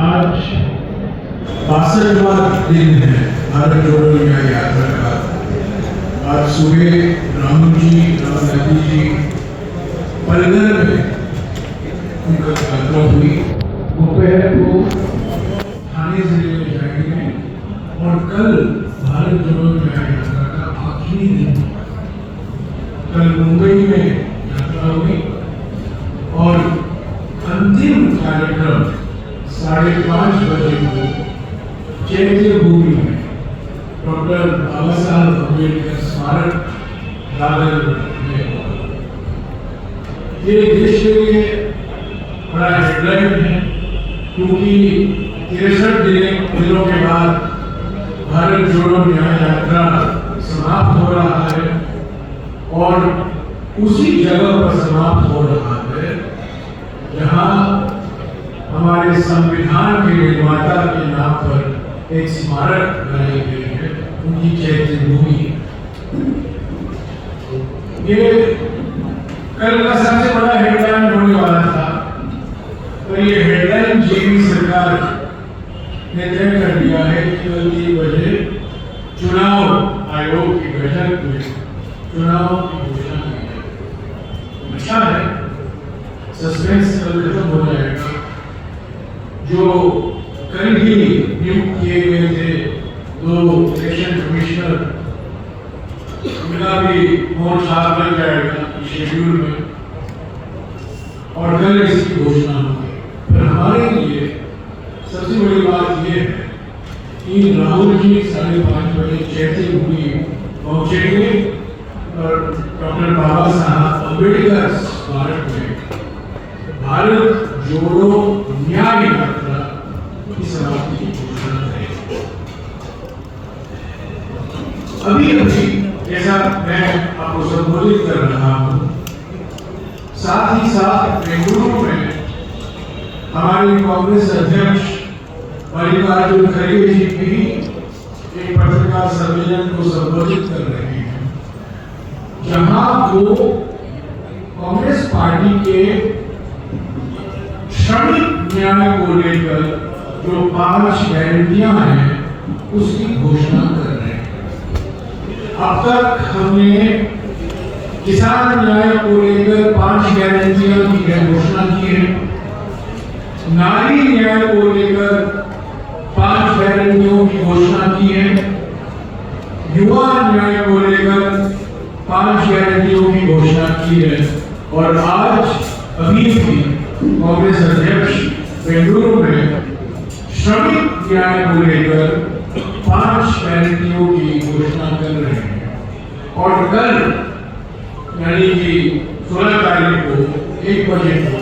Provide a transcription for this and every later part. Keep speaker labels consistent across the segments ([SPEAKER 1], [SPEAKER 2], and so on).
[SPEAKER 1] आज 62वां दिन है भारत जोड़ो न्याय यात्रा का। आज सुबह राहुल गांधी जी पलघर में उनका यात्रा हुई। दोपहर को थाने जिले में जाएंगे और कल भारत जोड़ो न्याय यात्रा का आखिरी दिन। कल मुंबई में यात्रा हुई और अंतिम कार्यक्रम 5:30 बजे को चैत्य भूमि में डॉक्टर बाबा साहब अम्बेडकर स्मारक दादर में हुआ। ये देश के लिए बड़ा हेडलाइन है, क्योंकि 63 दिनों के बाद भारत जोड़ो न्याय यात्रा समाप्त हो रहा है और उसी जगह पर समाप्त हो रहा है जहां हमारे संविधान के निर्माता के नाम पर एक स्मारक बनाई गई है, उनकी चैत्य भूमि। ये कल का सबसे बड़ा हेडलाइन होने वाला था, तो ये हेडलाइन जेपी सरकार ने तय कर दिया है कि कल 3 बजे चुनाव आयोग की बैठक में चुनाव की घोषणा की जाएगी। अच्छा है, सस्पेंस कल खत्म हो जाएगा। जो कल ही नियुक्त किए गए थे 2 इलेक्शन कमिश्नर, उनका भी मोर्चा लग जाएगा शेड्यूल में और कल इसकी घोषणा होगी। पर हमारे लिए सबसे बड़ी बात यह है कि राहुल जी 5:30 बजे चैत्य भूमि पहुंचेंगे और डॉक्टर बाबा साहब अम्बेडकर स्मारक में भारत जोड़ो न्याय यात्रा की समाप्ति की घोषणा करेंगे। अभी जैसा मैं आपको संबोधित कर रहा हूं, साथ ही साथ बेंगलुरु में हमारे कांग्रेस अध्यक्ष मल्लिकार्जुन खड़गे जी भी एक पत्रकार सम्मेलन को संबोधित कर रहे हैं, जहां वो कांग्रेस पार्टी के श्रमिक न्याय को लेकर जो 5 गारंटियां हैं उसकी घोषणा कर रहे हैं। अब तक हमने किसान न्याय को लेकर 5 गारंटियां की घोषणा की है, नारी न्याय को लेकर 5 गारंटियों की घोषणा की है, युवा न्याय को लेकर 5 गारंटियों की घोषणा की है और आज अभी भी कांग्रेस अध्यक्ष बेंगलुरु में श्रमिक न्याय को लेकर 5 गारंटियों की घोषणा कर रहे हैं। और कल यानी कि 16 तारीख को 1 बजे को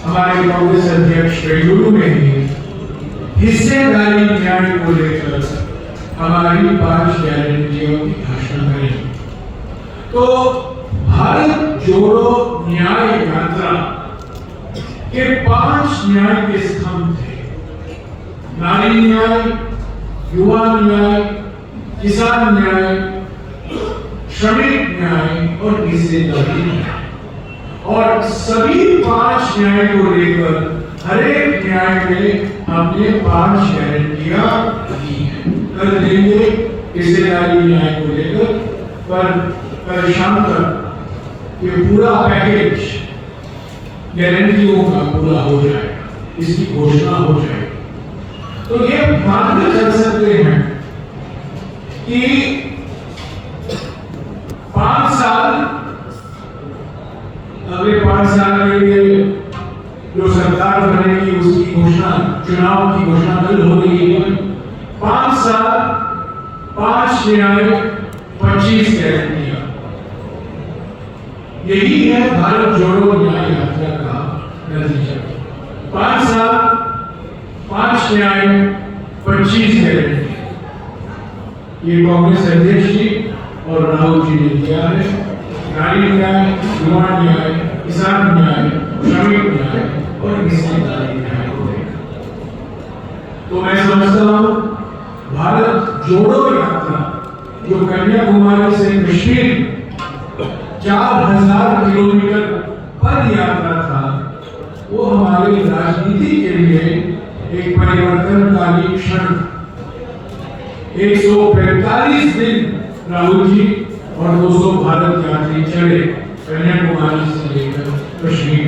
[SPEAKER 1] हमारे कांग्रेस अध्यक्ष बेंगलुरु में ही हिस्सेदारी न्याय को लेकर हमारी 5 गारंटियों की घोषणा करेंगे। तो भारत जोड़ो न्याय यात्रा के 5 न्याय के स्तंभ थे: नारी न्याय, युवा न्याय, किसान न्याय, श्रमिक न्याय और हिस्सेदारी न्याय। और सभी 5 न्याय को लेकर हर एक न्याय में हमने 5 गारंटियां दी हैं। कल देंगे हिस्सेदारी न्याय को लेकर, पर कल शाम तक ये पूरा पैकेज गारंटियों का पूरा हो जाएगा, इसकी घोषणा हो जाएगी। तो ये मान के चल सकते हैं कि 5 साल, अगले 5 साल के लिए जो सरकार बनेगी उसकी घोषणा, चुनाव की घोषणा कल हो रही है। 5 साल, 5 न्याय, 25 गारंटियां, यही है भारत जोड़ो न्याय यात्रा का नतीजा। 5 साल, 5 न्याय, 25 गारंटी, ये कांग्रेस अध्यक्ष जी और राहुल जी ने दिया है। नारी न्याय, युवा न्याय, किसान न्याय, श्रमिक न्याय और हिस्सेदारी न्याय को लेकर। तो मैं समझता हूं भारत जोड़ो यात्रा जो कन्याकुमारी से कश्मीर 4000 किलोमीटर पद यात्रा था, वो हमारी राजनीति के लिए वाली क्षण 145 दिन राहुल जी और 200 भारत यात्री चले कन्याकुमारी से लेकर कश्मीर।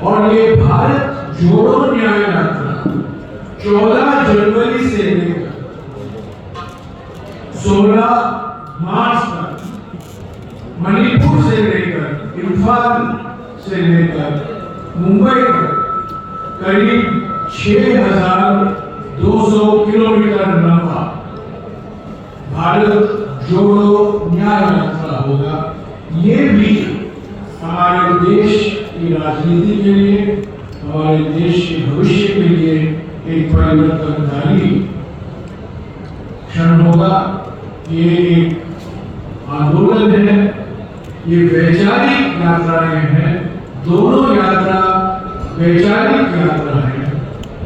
[SPEAKER 1] और ये भारत जोड़ो न्याय यात्रा 14 जनवरी से लेकर 16 मार्च तक मणिपुर से लेकर इम्फाल से लेकर मुंबई तक करीब 6,200 किलोमीटर लंबा भारत जोड़ो न्याय यात्रा होगा। ये भी हमारे देश की राजनीति के लिए, हमारे देश के भविष्य के लिए एक परिवर्तनकारी क्षण होगा। ये एक आंदोलन है, ये वैचारिक यात्राएं हैं। दोनों यात्रा वैचारिक यात्रा है,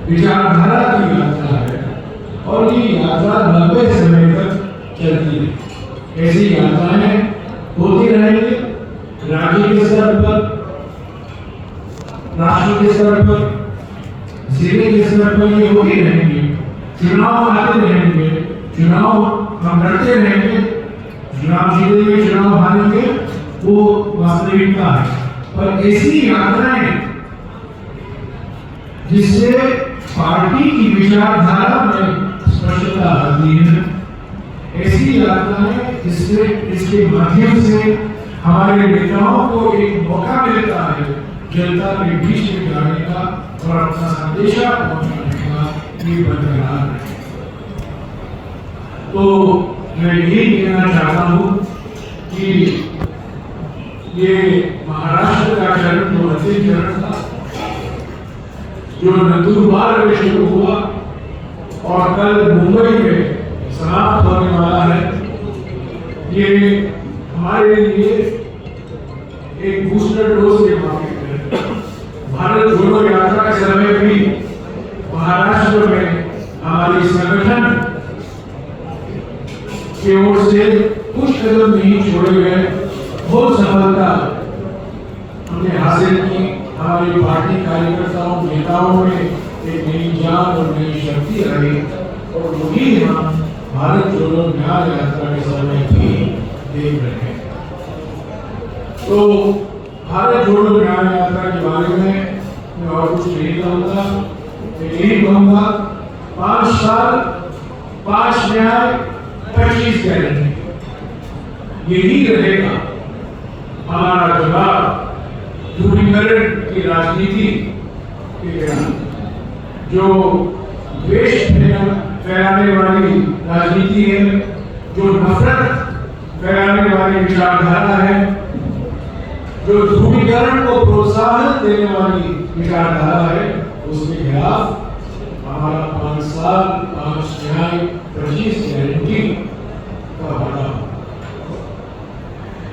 [SPEAKER 1] विचारधारा की यात्रा है और ये यात्रा लंबे समय तक चलती है। ऐसी यात्राएं होती रहेंगी राज्य के स्तर पर, राष्ट्र के स्तर पर, जिले के स्तर पर ये होती रहेंगी। चुनाव आते रहेंगे, चुनाव हम लड़ते रहेंगे, चुनाव जीतेंगे, चुनाव हारेंगे, वो वास्तविकता है। पर ऐसी यात्राएं जिससे पार्टी की विचारधारा में स्पष्टता आती है, ऐसी यात्राएं जिससे इसके माध्यम से हमारे नेताओं को एक मौका मिलता है जनता के बीच में जाने का और अपना संदेशा पहुंचाने का, ये बरकरार है। तो मैं यही कहना चाहता हूँ कि ये महाराष्ट्र का चरण जो अंतिम चरण था, जो नंदुरबार में शुरू हुआ और कल मुंबई में समाप्त होने वाला है, ये हमारे लिए एक बूस्टर डोज के मामले में भारत जोड़ो यात्रा के समय भी महाराष्ट्र में हमारी संगठन की ओर से कुछ कदम नहीं छोड़े गए, बहुत सफलता हमने हासिल की। हमारी पार्टी कार्यकर्ताओं नेताओं में एक नई जान और नई शक्ति आई और वही हम भारत जोड़ो न्याय यात्रा के समय भी देख रहे हैं। तो भारत जोड़ो न्याय यात्रा के बारे में मैं और कुछ नहीं कहूँगा, मैं यही कहूँगा 5 साल 5 न्याय 25 गारंटी, यही रहेगा हमारा जवाब ध्रुवीकरण की राजनीति के खिलाफ। जो द्वेष फैलाने वाली राजनीति है, जो नफरत फैलाने वाली विचारधारा है, जो ध्रुवीकरण को प्रोत्साहन देने वाली विचारधारा है, उसके खिलाफ हमारा 5 साल 5 न्याय 25 गारंटी का वादा।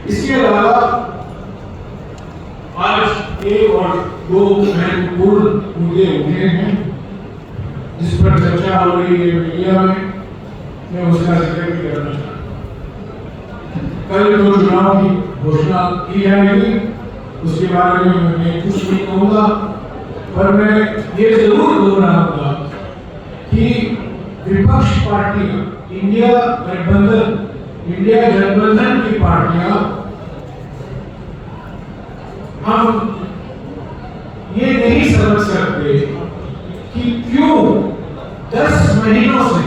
[SPEAKER 1] इसके अलावा आज 1 और 2 महत्वपूर्ण मुद्दे उठे हैं जिस पर चर्चा हो रही है मीडिया में, मैं उसका जिक्र भी करना चाहता हूँ। कल जो चुनाव की घोषणा की जाएगी उसके बारे में मैं कुछ नहीं कहूँगा, पर मैं ये जरूर दोहराऊंगा कि विपक्ष पार्टियां, इंडिया गठबंधन की पार्टियां, हम ये नहीं समझ सकते कि क्यों 10 महीनों से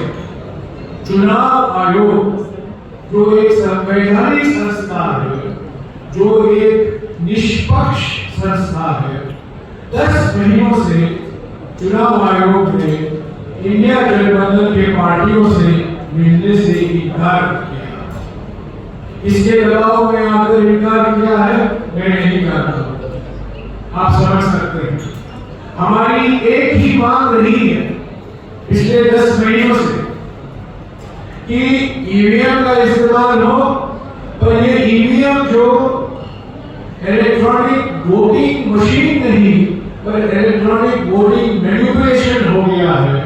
[SPEAKER 1] चुनाव आयोग जो एक संवैधानिक संस्था है, जो एक निष्पक्ष संस्था है, 10 महीनों से चुनाव आयोग ने इंडिया गठबंधन के पार्टियों से मिलने से इनकार किया। इसके दबाव में आकर इनकार किया है, मैं नहीं करता, आप समझ सकते हैं। हमारी एक ही मांग रही है पिछले 10 महीनों से कि ईवीएम का इस्तेमाल हो, पर ये ईवीएम जो इलेक्ट्रॉनिक वोटिंग मशीन नहीं पर इलेक्ट्रॉनिक वोटिंग मैनिपुलेशन हो गया है,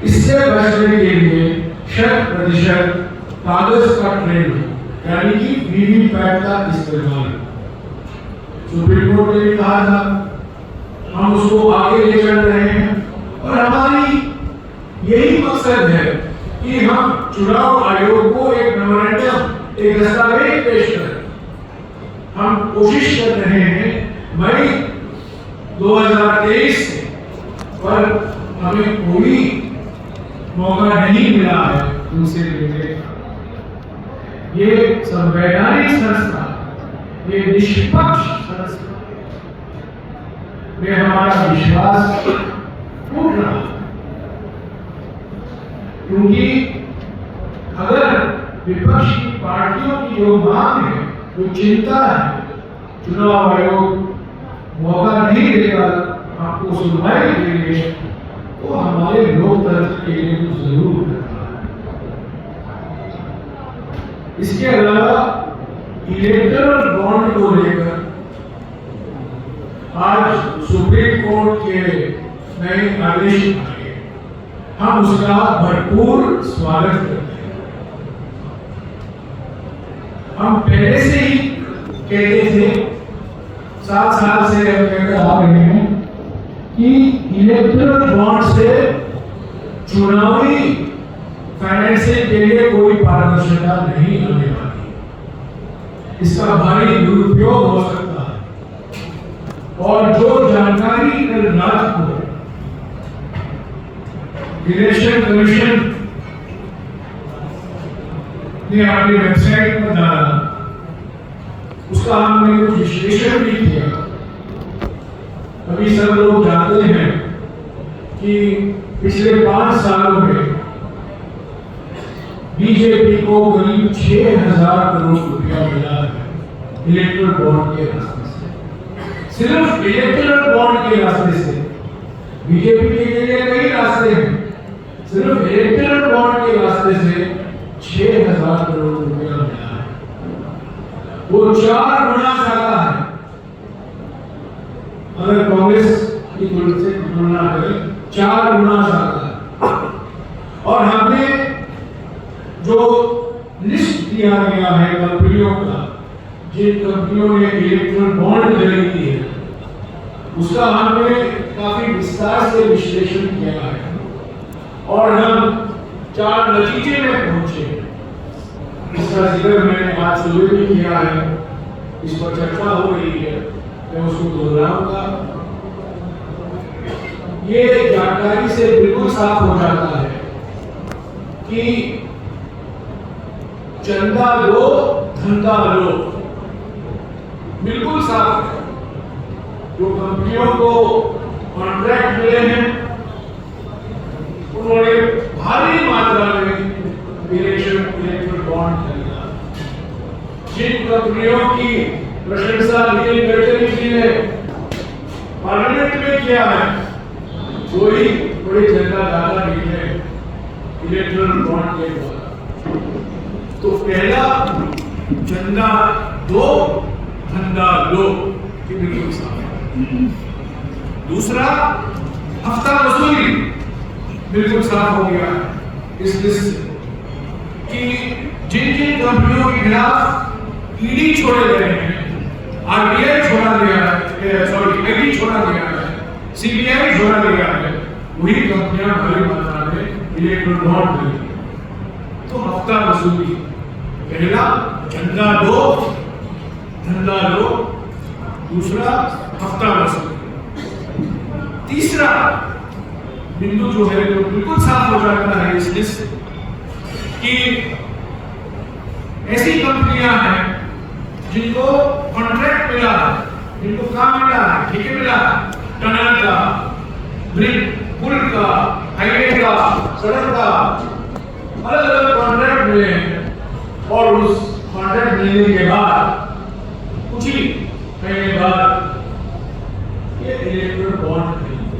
[SPEAKER 1] इससे बचने के लिए 100% कागज का ट्रेंड यानी कि वीवीपैट का इस्तेमाल सुप्रीम कोर्ट ने भी कहा था, हम उसको आगे ले चल रहे हैं और हमारी मकसद है कि हम चुनाव आयोग को एक मेमोरेंडम, एक दस्तावेज पेश करें। हम कोशिश कर रहे हैं मई 2023 से, पर हमें कोई मौका नहीं मिला है उनसे मिलने का। ये संवैधानिक संस्था, ये निष्पक्ष संस्था में हमारा विश्वास टूट रहा है, क्योंकि अगर विपक्ष की पार्टियों की जो मांग है, जो चिंता है, चुनाव आयोग मौका नहीं देगा आपको सुनवाई के लिए, तो हमारे लोकतंत्र के लिए तो जरूर करना है। इसके अलावा इलेक्टोरल बॉन्ड को लेकर आज सुप्रीम कोर्ट के नए आदेश आए, हम उसका भरपूर स्वागत करते हैं। हम पहले से ही कहते थे, 7 साल से हम कहकर आ रहे हैं कि इलेक्टोरल बॉन्ड से चुनावी फाइनेंसिंग के लिए कोई पारदर्शिता नहीं होने वाली, इसका भारी दुरुपयोग हो सकता है। और जो जानकारी कल रात को इलेक्शन कमीशन ने अपनी वेबसाइट पर डाला, उसका हमने कुछ विश्लेषण भी किया। अभी सब लोग जानते हैं कि पिछले 5 सालों में बीजेपी को करीब 6,000 करोड़ रुपया मिला है इलेक्टोरल बॉन्ड के रास्ते से। सिर्फ इलेक्टोरल बॉन्ड के रास्ते से, बीजेपी के लिए कई रास्ते हैं, सिर्फ इलेक्टोरल बॉन्ड के रास्ते से 6,000 करोड़ रुपया मिला है। वो 4 गुना ज्यादा है अगर कांग्रेस की तुलना करें, 4 गुना ज्यादा। और हमने जो लिस्ट दिया गया है कंपनियों का, जिन कंपनियों ने इलेक्ट्रल बॉन्ड खरीदी है, उसका हमने काफी विस्तार से विश्लेषण किया है और हम 4 नतीजे में पहुंचे। इसका जिक्र मैंने आज सुबह भी किया है, इस पर चर्चा हो रही है, मैं उसको दोहराऊंगा। ये जानकारी से बिल्कुल साफ हो जाता है कि चंदा लो धंधा लो, बिल्कुल साफ है। जो कंपनियों को कॉन्ट्रैक्ट मिले हैं, उन्होंने भारी मात्रा में इलेक्ट्रल बॉन्ड खरीदा। जिन कंपनियों की प्रशंसा नितिन गडकरी जी ने पार्लियामेंट में किया है, वही बड़ी चंदादाता निकले इलेक्ट्रल बॉन्ड के द्वारा। तो पहला चंदा दो धंधा लो, ये बिल्कुल साफ है। दूसरा हफ्ता वसूली बिल्कुल साफ हो गया इस लिस्ट से कि जिन जिन कंपनियों के खिलाफ ईडी छोड़े गए हैं, आरबीआई छोड़ा गया है, सॉरी ईडी छोड़ा गया है, सीबीआई छोड़ा गया है, वही कंपनियां भारी मात्रा में इलेक्ट्रल बॉन्ड खरीदी। तो हफ्ता वसूली, पहला चंदा दो धंधा लो, दूसरा हफ्ता वसूली। तीसरा बिंदु जो है वो बिल्कुल साफ हो जाता है इस लिस्ट कि ऐसी कंपनियां हैं जिनको कॉन्ट्रैक्ट मिला है, जिनको काम मिला है, ठेके मिला है, टनल का, ब्रिज, पुल का, हाईवे का, सड़क का, अलग अलग कॉन्ट्रैक्ट मिले हैं और उस कॉन्ट्रैक्ट मिलने के बाद कुछ ही महीने बाद ये इलेक्ट्रल बॉन्ड खरीदते।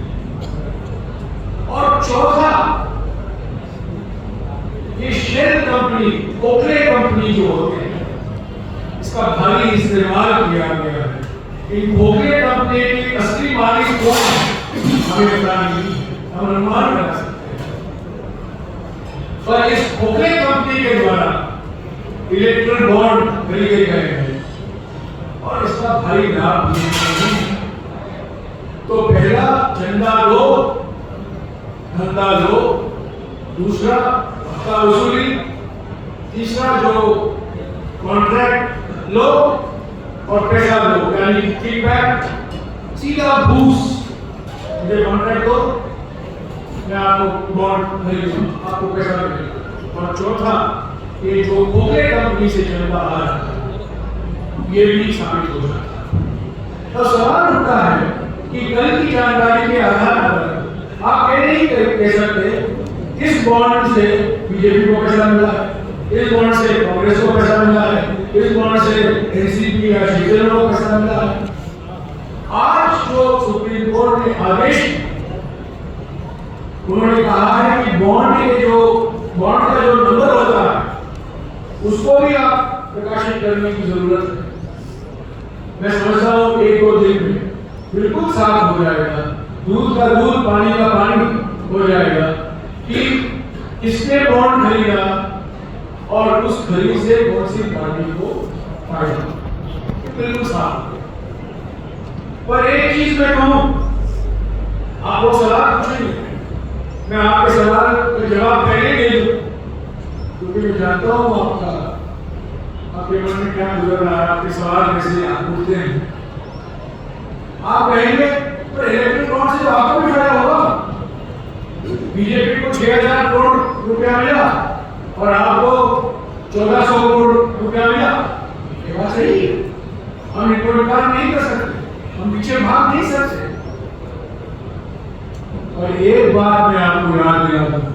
[SPEAKER 1] और चौथा, ये शेल कंपनी, ओखले कंपनी जो होते हैं, इसका भारी इस्तेमाल किया गया है। इन ओखले कंपनी की असली मालिक कौन है हमें पता नहीं, हम अनुमान लगा सकते हैं। पर इस ओखले कंपनी के द्वारा इलेक्ट्रल बॉन्ड खरीदे गए हैं और इसका भारी लाभ भी है। तो पहला चंदा लो धंधा लो, दूसरा हफ्ता वसूली, तीसरा जो कॉन्ट्रैक्ट लो और पैसा लो, यानी किकबैक, सीधा घूस। मुझे कॉन्ट्रैक्ट दो, मैं आपको बॉन्ड खरीदूंगा, आपको पैसा मिलेगा। और चौथा, ये जो खोखले कंपनी से चलता आ रहा है, ये भी साबित हो सकता है। तो सवाल उठता है कि कल की जानकारी के आधार पर आप ये नहीं कह सकते इस बॉन्ड से बीजेपी को पैसा मिला है, इस बॉन्ड से कांग्रेस को पैसा मिला है, इस बॉन्ड से एनसीपी या शिवसेना को पैसा मिला है। आज जो सुप्रीम कोर्ट ने आदेश, उन्होंने कहा है कि बॉन्ड का जो नंबर होता है उसको भी आप प्रकाशित करने की जरूरत है। मैं समझता हूँ 1-2 दिन में बिल्कुल साफ हो जाएगा, दूध का दूध, पानी का पानी हो जाएगा कि किसने बॉन्ड खरीदा और उस खरीद से कौन सी पार्टी को फायदा, बिल्कुल साफ। पर एक चीज मैं कहूं, आपको सवाल पूछेंगे, मैं आपके सवाल का जवाब पहले दे दूं, क्योंकि मैं जानता हूं आपके मन में क्या गुजर रहा है, आपके सवाल कैसे आप पूछते हैं। आप कहेंगे तो इलेक्ट्रिक बॉन्ड से तो आपको भी फायदा होगा, बीजेपी को 6000 करोड़ रुपया मिला और आपको 1400 करोड़ रुपया मिला, ये बात सही है। हम इनको इनकार नहीं कर सकते, हम पीछे भाग नहीं सकते। और एक बात मैं आपको याद दिला दूं,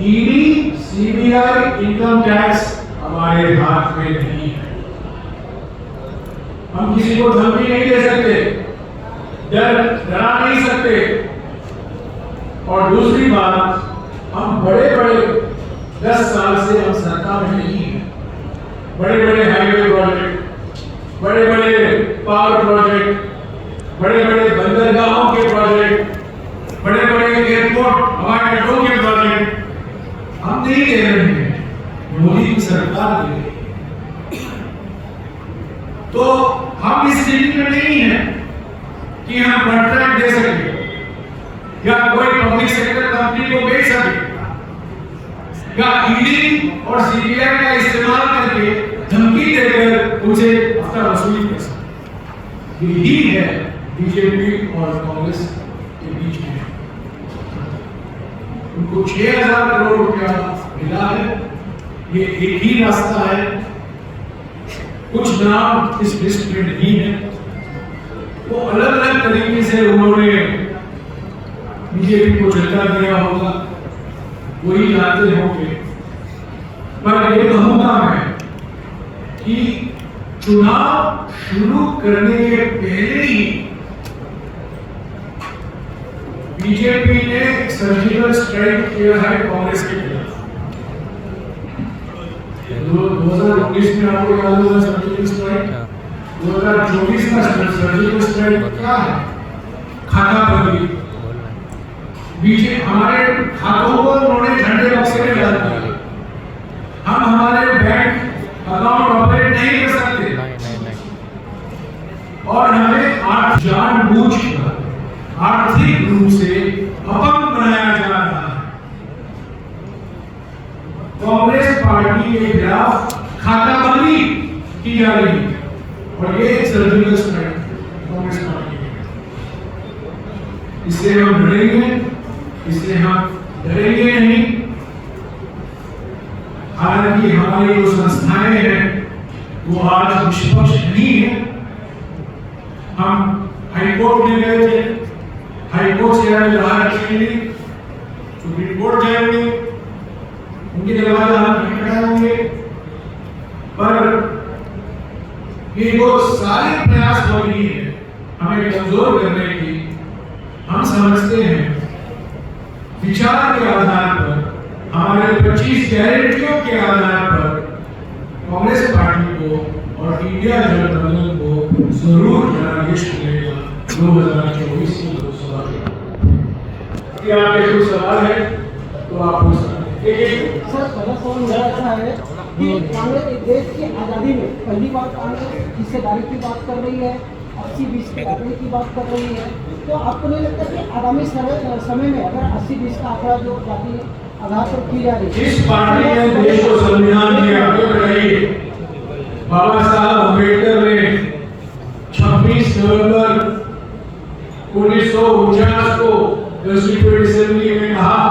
[SPEAKER 1] ईडी, सीबीआई, इनकम टैक्स हमारे हाथ में नहीं है। हम किसी को धमकी नहीं दे सकते, डरा नहीं सकते। और दूसरी बात, हम बड़े 10 साल से हम सरकार में नहीं है। बड़े हाईवे प्रोजेक्ट, बड़े पावर प्रोजेक्ट, बड़े बंदरगाहों के प्रोजेक्ट, बड़े एयरपोर्ट, हवाई अड्डों के प्रोजेक्ट हम नहीं दे रहे हैं, मोदी की सरकार दे रही है। तो हम इस स्थिति में नहीं है कि हम कॉन्ट्रैक्ट दे सके या कोई पब्लिक सेक्टर कंपनी को बेच सके या ईडी और सीबीआई का इस्तेमाल करके धमकी देकर उनसे हफ्ता वसूली कर सके। यही है बीजेपी और कांग्रेस के बीच में। उनको 6000 करोड़ रुपया मिला है, ये एक ही रास्ता है। कुछ नाम इस लिस्ट में नहीं है, वो अलग तरीके से उन्होंने बीजेपी को झटका दिया होगा, वही जानते होंगे। पर ये कहूंगा मैं कि चुनाव शुरू करने के पहले ही बीजेपी ने सर्जिकल स्ट्राइक किया है कांग्रेस के खिलाफ। 2019 में आपको याद होगा सर्जिकल स्ट्राइक, 2024 का सर्जिकल स्ट्राइक क्या है? खाता बंदी। बीजेपी हमारे खातों को उन्होंने झंडे बक्से में डाल दिया। हम हमारे बैंक अकाउंट ऑपरेट नहीं कर सकते और हमें जानबूझकर आर्थिक रूप से अपंग बनाया जा रहा है। कांग्रेस पार्टी के खिलाफ खाता बंदी की जा रही है और ये सर्जिकल स्ट्राइक कांग्रेस पार्टी है। इससे हम डरेंगे, इसलिए हम डरेंगे नहीं। हालांकि हमारी जो संस्थाएं हैं वो आज निष्पक्ष नहीं है। हम हाईकोर्ट में गए थे, हाईकोर्ट से हमें बाहर के लिए सुप्रीम कोर्ट जाएंगे, उनके दरवाजा हम खटखटाएंगे। पर ये जो सारे प्रयास हो रही है हमें कमजोर करने की, हम समझते हैं विचार के आधार पर, हमारे 25 गारंटियों के आधार पर कांग्रेस पार्टी को और इंडिया जनता दल को जरूर जनादेश मिलेगा 2024 की लोकसभा में। क्या आपके कोई सवाल है तो आप पूछ सकते हैं।
[SPEAKER 2] सर, पहला सवाल मेरा ऐसा है कि कांग्रेस देश की आज़ादी में पहली बार कांग्रेस हिस्सेदारी की बात कर रही है, 80-20 के आंकड़े की बात कर रही है। तो आपको नहीं लगता कि आगामी समय में अगर 80-20 का आंकड़ा जो जाति आधार पर की जा रही है।
[SPEAKER 1] इस पार्टी ने देश को संविधान दिया, ये बताइए। बाबा साहब अम्बेडकर ने 26 नवंबर 1949 को 10वीं असेंबली में कहा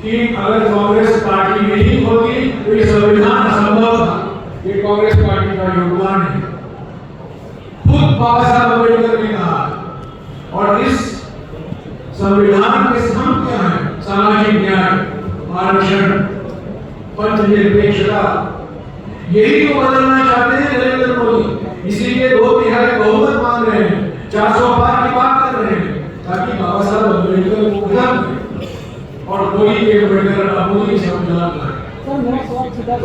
[SPEAKER 1] कि अगर कांग्रेस पार्टी नहीं होती तो ये संविधान असंभव था। ये कांग्रेस पार्टी का योगदान है, खुद बाबा साहब अम्बेडकर ने कहा। और इस संविधान के स्तंभ क्या है? सामाजिक न्याय, आरक्षण, पंथनिरपेक्षता, यही तो बदलना चाहते हैं नरेंद्र मोदी। इसीलिए 2/3 बहुमत मांग रहे हैं, 400 पार की बात कर रहे हैं, ताकि बाबा साहब अम्बेडकर को खत्म करें और मोदी के अम्बेडकर मोदी संविधान लाए।
[SPEAKER 2] सर मेरा सवाल सीधा